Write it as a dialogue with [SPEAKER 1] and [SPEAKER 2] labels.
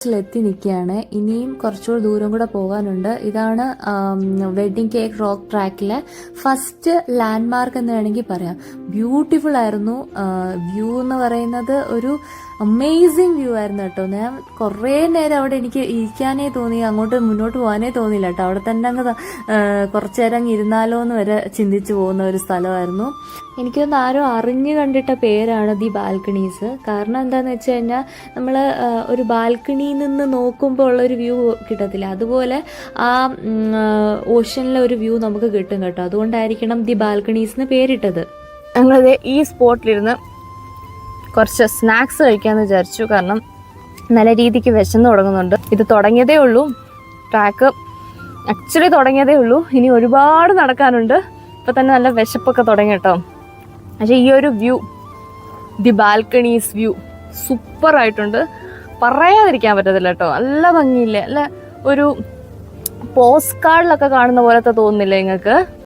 [SPEAKER 1] ിലെത്തി നിൽക്കുകയാണ്. ഇനിയും കുറച്ചുകൂടി ദൂരം കൂടെ പോകാനുണ്ട്. ഇതാണ് വെഡ്ഡിംഗ് കേക്ക് റോക്ക് ട്രാക്കിലെ ഫസ്റ്റ് ലാൻഡ്മാർക്ക് എന്ന് വേണമെങ്കിൽ പറയാം. ബ്യൂട്ടിഫുൾ ആയിരുന്നു. വ്യൂ എന്ന് പറയുന്നത് ഒരു അമേസിങ് വ്യൂ ആയിരുന്നു കേട്ടോ. ഞാൻ കുറേ നേരം അവിടെ എനിക്ക് ഇരിക്കാനേ തോന്നി, അങ്ങോട്ട് മുന്നോട്ട് പോകാനേ തോന്നിയില്ല കേട്ടോ. അവിടെ തന്നെ അങ്ങ് കുറച്ചു നേരം അങ്ങ് ഇരുന്നാലോ എന്ന് വരെ ചിന്തിച്ചു പോകുന്ന ഒരു സ്ഥലമായിരുന്നു. എനിക്കൊന്ന് ആരോ അറിഞ്ഞു കണ്ടിട്ട പേരാണ് ദി ബാൽക്കണീസ്. കാരണം എന്താണെന്ന് വെച്ച് കഴിഞ്ഞാൽ നമ്മൾ ഒരു ബാൽക്കണിയിൽ നിന്ന് നോക്കുമ്പോൾ ഉള്ളൊരു വ്യൂ കിട്ടത്തില്ല, അതുപോലെ ആ ഓഷ്യനിലെ ഒരു വ്യൂ നമുക്ക് കിട്ടും കേട്ടോ. അതുകൊണ്ടായിരിക്കണം ദി ബാൽക്കണീസ് എന്ന് പേരിട്ടത്.
[SPEAKER 2] ഞങ്ങളത് ഈ സ്പോട്ടിലിരുന്ന് കുറച്ച് സ്നാക്സ് കഴിക്കാമെന്ന് വിചാരിച്ചു. കാരണം നല്ല രീതിക്ക് വിശന്ന് തുടങ്ങുന്നുണ്ട്. ഇത് തുടങ്ങിയതേ ഉള്ളൂ, ട്രാക്ക് ആക്ച്വലി തുടങ്ങിയതേ ഉള്ളൂ. ഇനി ഒരുപാട് നടക്കാനുണ്ട്. ഇപ്പം തന്നെ നല്ല വിശപ്പൊക്കെ തുടങ്ങി കേട്ടോ. പക്ഷേ ഈ ഒരു വ്യൂ, ദി ബാൽക്കണീസ് വ്യൂ സൂപ്പറായിട്ടുണ്ട്, പറയാതിരിക്കാൻ പറ്റത്തില്ല കേട്ടോ. നല്ല ഭംഗിയില്ലേ, അല്ല ഒരു പോസ്റ്റ് കാർഡിലൊക്കെ കാണുന്ന പോലത്തെ തോന്നുന്നില്ലേ നിങ്ങൾക്ക്?